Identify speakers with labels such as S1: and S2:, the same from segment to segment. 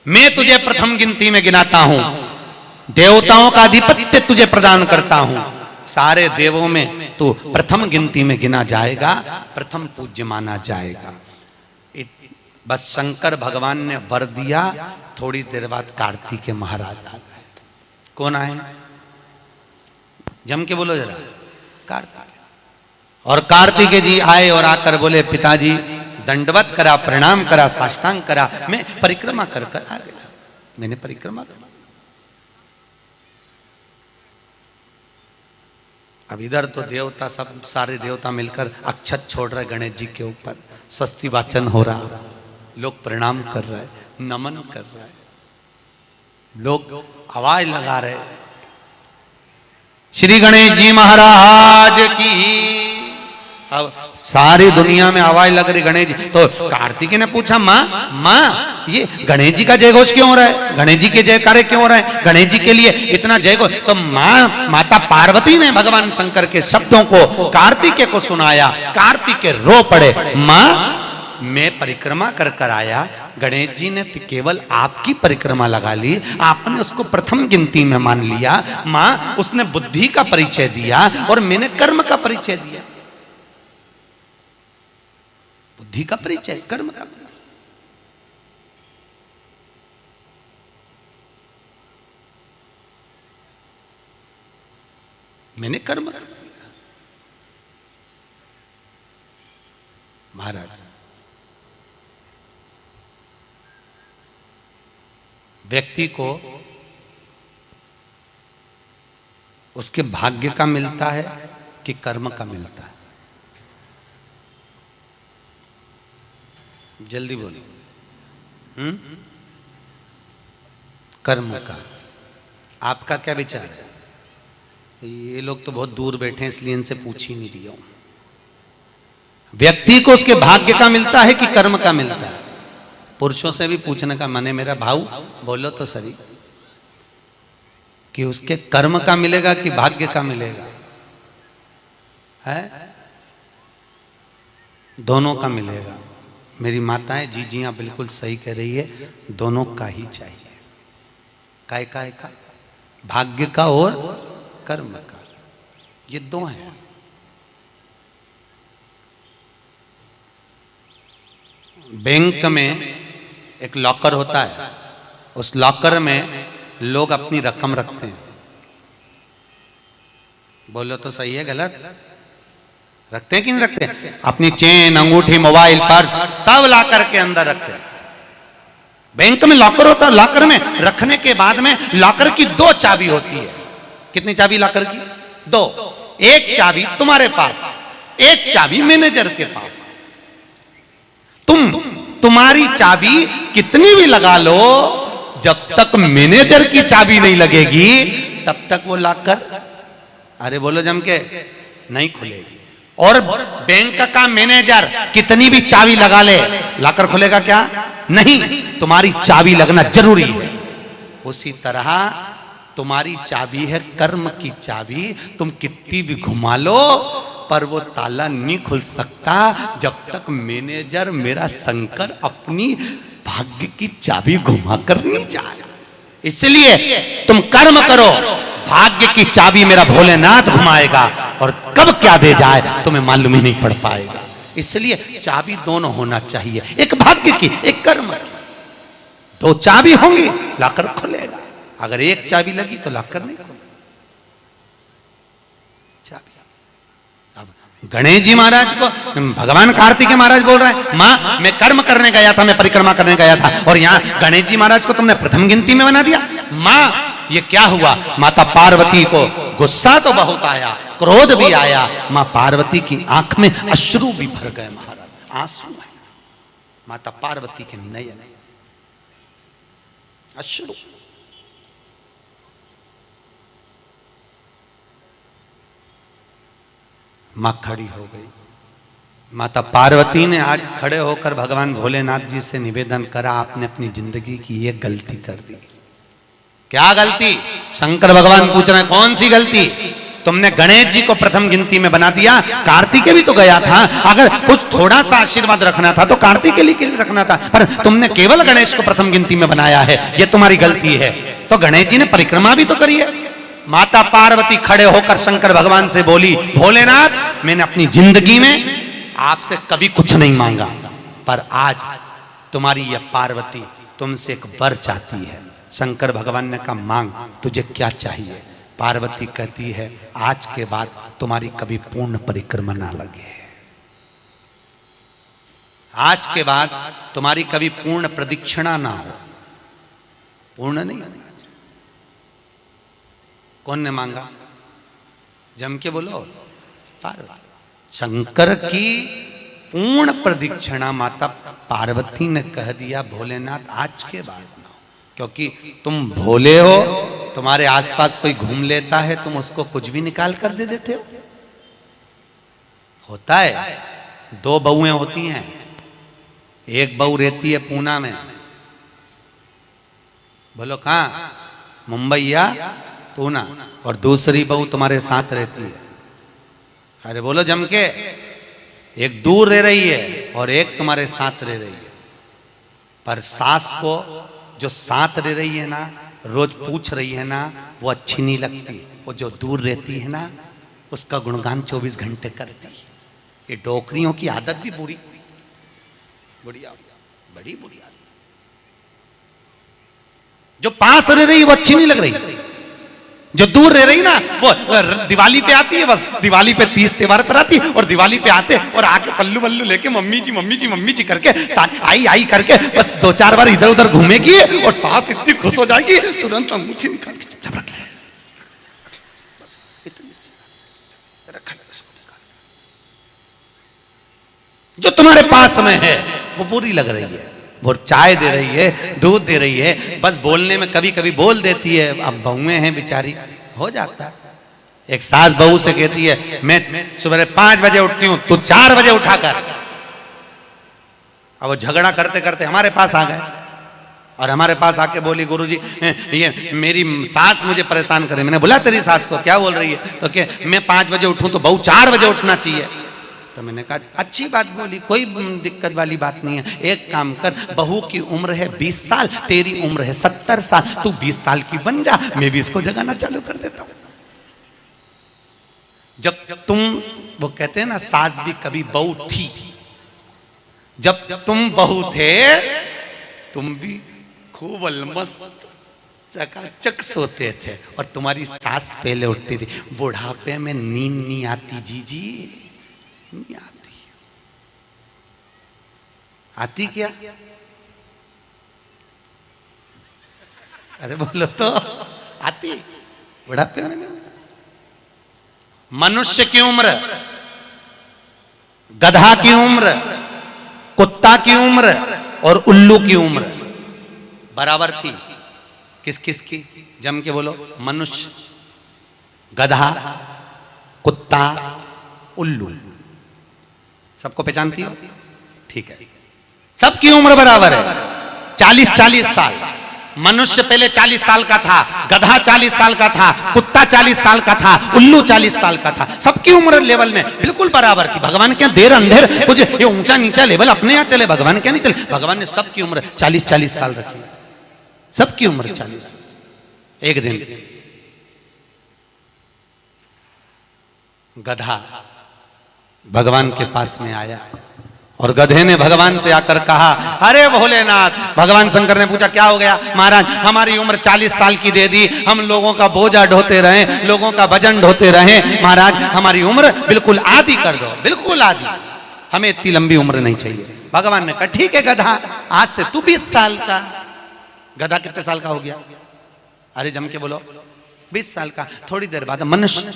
S1: मैं तुझे प्रथम गिनती में गिनाता हूं, देवताओं का अधिपत्य तुझे प्रदान करता हूं, सारे देवों में तू प्रथम गिनती में गिना जाएगा, प्रथम पूज्य माना जाएगा। बस शंकर भगवान ने वर दिया, थोड़ी देर बाद कार्तिकेय महाराज आ गए। कौन आए? जम के बोलो जरा, कार्तिकेय। और कार्तिकेय जी आए और आकर बोले, पिताजी दंडवत करा, प्रणाम करा, साष्टांग करा, मैं परिक्रमा कर कर आ गया। मैंने परिक्रमा करा। अब इधर तो देवता सब, सारे देवता मिलकर अक्षत छोड़ रहे गणेश जी के ऊपर, स्वस्ति वाचन हो रहा, लोग प्रणाम कर रहे, नमन कर रहे, लोग आवाज लगा रहे, श्री गणेश जी महाराज की। अब सारी दुनिया में आवाज लग रही गणेश जी। तो कार्तिकेय ने पूछा, माँ ये गणेश जी का जय घोष क्यों हो रहा है? गणेश जी के जयकारे क्यों हो रहे हैं? गणेश जी के लिए इतना जय घोष? तो माता पार्वती ने भगवान शंकर के शब्दों को कार्तिकेय को सुनाया। कार्तिकेय रो पड़े, माँ मैं परिक्रमा कर कर आया, गणेश जी ने केवल आपकी परिक्रमा लगा ली, आपने उसको प्रथम गिनती में मान लिया। माँ उसने बुद्धि का परिचय दिया और मैंने कर्म का परिचय दिया। बुद्धि का परिचय, कर्म का परिचय। मैंने कर्म कर दिया। महाराज, व्यक्ति को उसके भाग्य का मिलता है कि कर्म का मिलता है? जल्दी बोलो। कर्म का। आपका क्या विचार है? ये लोग तो बहुत दूर बैठे हैं, इसलिए इनसे पूछ ही नहीं रही हूं। व्यक्ति को उसके भाग्य का मिलता है कि कर्म का मिलता है? पुरुषों से भी पूछने का मन है मेरा, भाऊ बोलो तो सही, कि उसके कर्म का मिलेगा कि भाग्य का मिलेगा? है दोनों का मिलेगा। मेरी माताएं जीजियां बिल्कुल सही कह रही है, दोनों का ही चाहिए। काय का? भाग्य का और कर्म का, ये दो हैं। बैंक में एक लॉकर होता है, उस लॉकर में लोग अपनी रकम रखते हैं। बोलो तो सही है गलत? रखते हैं कि नहीं रखते? अपनी चेन, अंगूठी, मोबाइल, पर्स सब लॉकर के अंदर रखते हैं। बैंक में लॉकर होता है, लॉकर में रखने के बाद में लॉकर की दो चाबी होती है। कितनी चाबी लॉकर की? दो। एक चाबी तुम्हारे पास, एक चाबी मैनेजर के पास। तुम्हारी चाबी कितनी भी लगा लो, जब तक मैनेजर की चाबी नहीं लगेगी तब तक वो लॉकर, अरे बोलो जम के, नहीं खुलेगी। और बैंक का मैनेजर कितनी भी चाबी लगा ले, लॉकर खुलेगा क्या? नहीं, तुम्हारी चाबी लगना जरूरी है। उसी तरह तुम्हारी चाबी है कर्म की चाबी, तुम कितनी भी घुमा लो पर वो ताला नहीं खुल सकता जब तक मैनेजर मेरा शंकर अपनी भाग्य की चाबी घुमा कर नहीं जाए। इसलिए तुम कर्म करो, भाग्य की चाबी मेरा भोलेनाथ घुमाएगा, और कब क्या दे जाए तुम्हें मालूम ही नहीं पड़ पाएगा। इसलिए चाबी दोनों होना चाहिए, एक भाग्य की, एक कर्म की। दो चाबी होंगी, लॉकर खुलेगा। अगर एक चाबी लगी तो लॉकर नहीं खुलेगा। चाबी। अब गणेश जी महाराज को भगवान कार्तिकेय महाराज बोल रहे हैं, माँ मैं कर्म करने गया था, मैं परिक्रमा करने गया था, और यहाँ गणेश जी महाराज को तुमने प्रथम गिनती में बना दिया। माँ ये क्या हुआ? माता पार्वती को गुस्सा तो बहुत आया, क्रोध भी आया। माँ पार्वती की आंख में अश्रु भी भर गए महाराज, आंसू है माता पार्वती के नयन, अश्रु। मां खड़ी हो गई। माता पार्वती ने आज खड़े होकर भगवान भोलेनाथ जी से निवेदन करा, आपने अपनी जिंदगी की ये गलती कर दी। क्या गलती? शंकर भगवान पूछ रहे हैं, कौन सी गलती? तुमने गणेश जी को प्रथम गिनती में बना दिया, कार्तिकेय भी तो गया था। अगर कुछ थोड़ा सा आशीर्वाद रखना था तो कार्तिकेय के लिए रखना था, पर तुमने केवल गणेश को प्रथम गिनती में बनाया है, यह तुम्हारी गलती है। तो गणेश जी ने परिक्रमा भी तो करी है। माता पार्वती खड़े होकर शंकर भगवान से बोली, भोलेनाथ मैंने अपनी जिंदगी में आपसे कभी कुछ नहीं मांगा, पर आज तुम्हारी यह पार्वती तुमसे एक वर चाहती है। शंकर भगवान ने कहा मांग, तुझे क्या चाहिए? पार्वती कहती है आज के बाद तुम्हारी कभी पूर्ण परिक्रमा ना लगे, आज के बाद तुम्हारी कभी पूर्ण प्रदक्षिणा ना हो, पूर्ण नहीं होनी। कौन ने मांगा? जम के बोलो, पार्वती। शंकर की पूर्ण प्रदक्षिणा माता पार्वती ने कह दिया भोलेनाथ आज के बाद ना हो, क्योंकि तुम भोले हो, तुम्हारे आसपास कोई घूम लेता है तुम उसको कुछ भी निकाल कर दे देते हो। होता है, दो बहुएं होती हैं, एक बहू रहती है पूना में, बोलो कहां? मुंबई या पूना, और दूसरी बहू तुम्हारे साथ रहती है। अरे बोलो जम के, एक दूर रह रही है और एक तुम्हारे साथ रह रही है। पर सास को जो साथ रह रही है ना, रोज पूछ रही है ना, वो अच्छी नहीं लगती। वो जो दूर रहती है ना, उसका गुणगान 24 घंटे करती है। ये डोकरियों की आदत भी बुरी, बढ़िया, बड़ी बुरी आदत। जो पास रह रही वो अच्छी नहीं लग रही, जो दूर रह रही ना वो दिवाली पे आती है, बस दिवाली पे 30 त्योहार पर आती है, और दिवाली पे आते और आके पल्लू वल्लू लेके मम्मी जी मम्मी जी मम्मी जी करके आई आई करके बस 2-4 बार इधर उधर घूमेगी और सास इतनी खुश हो जाएगी, तुरंत अंगूठी निकाल के चुपचाप रख ले। जो तुम्हारे पास में है वो बुरी लग रही है, वो चाय दे रही है, दूध दे रही है, बस बोलने में कभी कभी बोल देती है। अब बहुएं हैं बेचारी, हो जाता है। एक सास बहू से कहती है मैं सुबह 5 बजे उठती हूं, तू 4 बजे उठाकर। अब वो झगड़ा करते करते हमारे पास आ गए और हमारे पास आके बोली गुरुजी ये मेरी सास मुझे परेशान करे। मैंने बोला तेरी सास को क्या बोल रही है? तो क्या मैं 5 बजे उठूं तो बहू 4 बजे उठना चाहिए। तो मैंने कहा अच्छी बात बोली, कोई दिक्कत वाली बात नहीं है। एक काम कर, बहू की उम्र है 20 साल, तेरी उम्र है 70 साल, तू 20 साल की बन जा, मैं भी इसको जगाना चालू कर देता हूं। जब तुम, वो कहते हैं ना सास भी कभी बहू थी, जब तुम बहू थे तुम भी खूब अलमस्त चकाचक सोते थे और तुम्हारी सास पहले उठती थी। बुढ़ापे में नींद नहीं आती जीजी, नहीं आती। आती क्या? अरे बोलो तो, आती बुढ़ापे में नहीं। मनुष्य की उम्र, गधा की उम्र, कुत्ता की उम्र और उल्लू की उम्र बराबर थी। किस किस की? जम के बोलो। मनुष्य, गधा, कुत्ता, उल्लू। सबको पहचानती हो? ठीक है, सबकी उम्र बराबर है, 40-40 साल। मनुष्य पहले 40 साल का था, गधा 40 साल का था, कुत्ता 40 साल का था, उल्लू 40 साल का था। सबकी उम्र लेवल में बिल्कुल बराबर थी। भगवान क्या देर अंधेर कुछ ये ऊंचा नीचा लेवल अपने यहाँ चले, भगवान क्या नहीं चले। भगवान ने सबकी उम्र 40-40 साल रखी, सबकी उम्र 40। एक दिन गधा भगवान के पास में आया और गधे ने भगवान से आकर कहा अरे भोलेनाथ। भगवान शंकर ने पूछा क्या हो गया? महाराज हमारी उम्र 40 साल की दे दी, हम लोगों का बोझा ढोते रहे, लोगों का वजन ढोते रहे, महाराज हमारी उम्र बिल्कुल आधी कर दो, बिल्कुल आधी, हमें इतनी लंबी उम्र नहीं चाहिए। भगवान ने कहा ठीक है गधा, आज से तू 20 साल का। गधा कितने साल का हो गया? अरे जम के बोलो 20 साल का। थोड़ी देर बाद मनुष्य,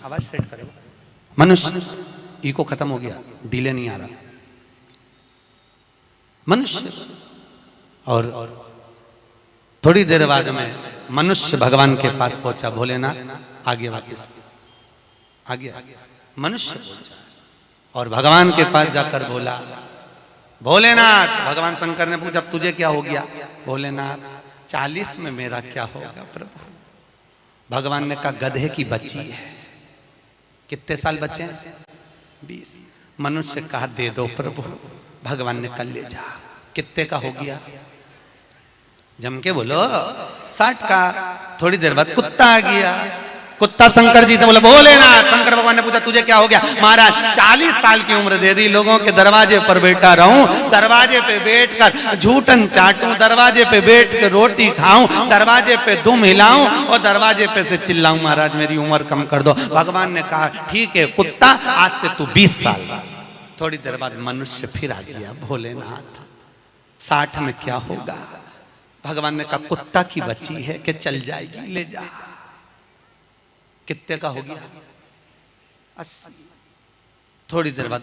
S1: आवाज सेट करो, मनुष्य इको खत्म हो गया, डिले नहीं आ रहा। मनुष्य, और थोड़ी देर बाद में मनुष्य भगवान के पास पहुंचा। भोलेनाथ आगे वापस आ गया। मनुष्य पहुंचा और भगवान के पास जाकर बोला भोलेनाथ। भगवान शंकर ने पूछा तुझे क्या हो गया? भोलेनाथ 40 में मेरा क्या होगा प्रभु? भगवान ने कहा गधे की बच्ची है, कितने साल बचे हैं? 20। मनुष्य कहा दे दो प्रभु, भगवान ने कल ले जा। कितने का हो गया? जम के बोलो 60 का। थोड़ी देर बाद कुत्ता आ गया। कुत्ता शंकर जी से बोला भोलेनाथ। शंकर भगवान ने पूछा तुझे क्या हो गया? महाराज 40 साल की उम्र दे दी, लोगों के दरवाजे पर बैठा रहूं, दरवाजे पे बैठकर झूठन चाटूं, दरवाजे पे बैठ कर रोटी खाऊं, दरवाजे पे दुम हिलाऊं और दरवाजे पे से चिल्लाऊं महाराज मेरी उम्र कम कर दो। भगवान ने कहा ठीक है कुत्ता, आज से तू 20 साल। थोड़ी देर बाद मनुष्य फिर आ गया। भोलेनाथ 60 में क्या होगा? भगवान ने कहा कुत्ता की बच्ची है कि चल जाएगी, ले जा। कितने का हो गया? 80। थोड़ी देर बाद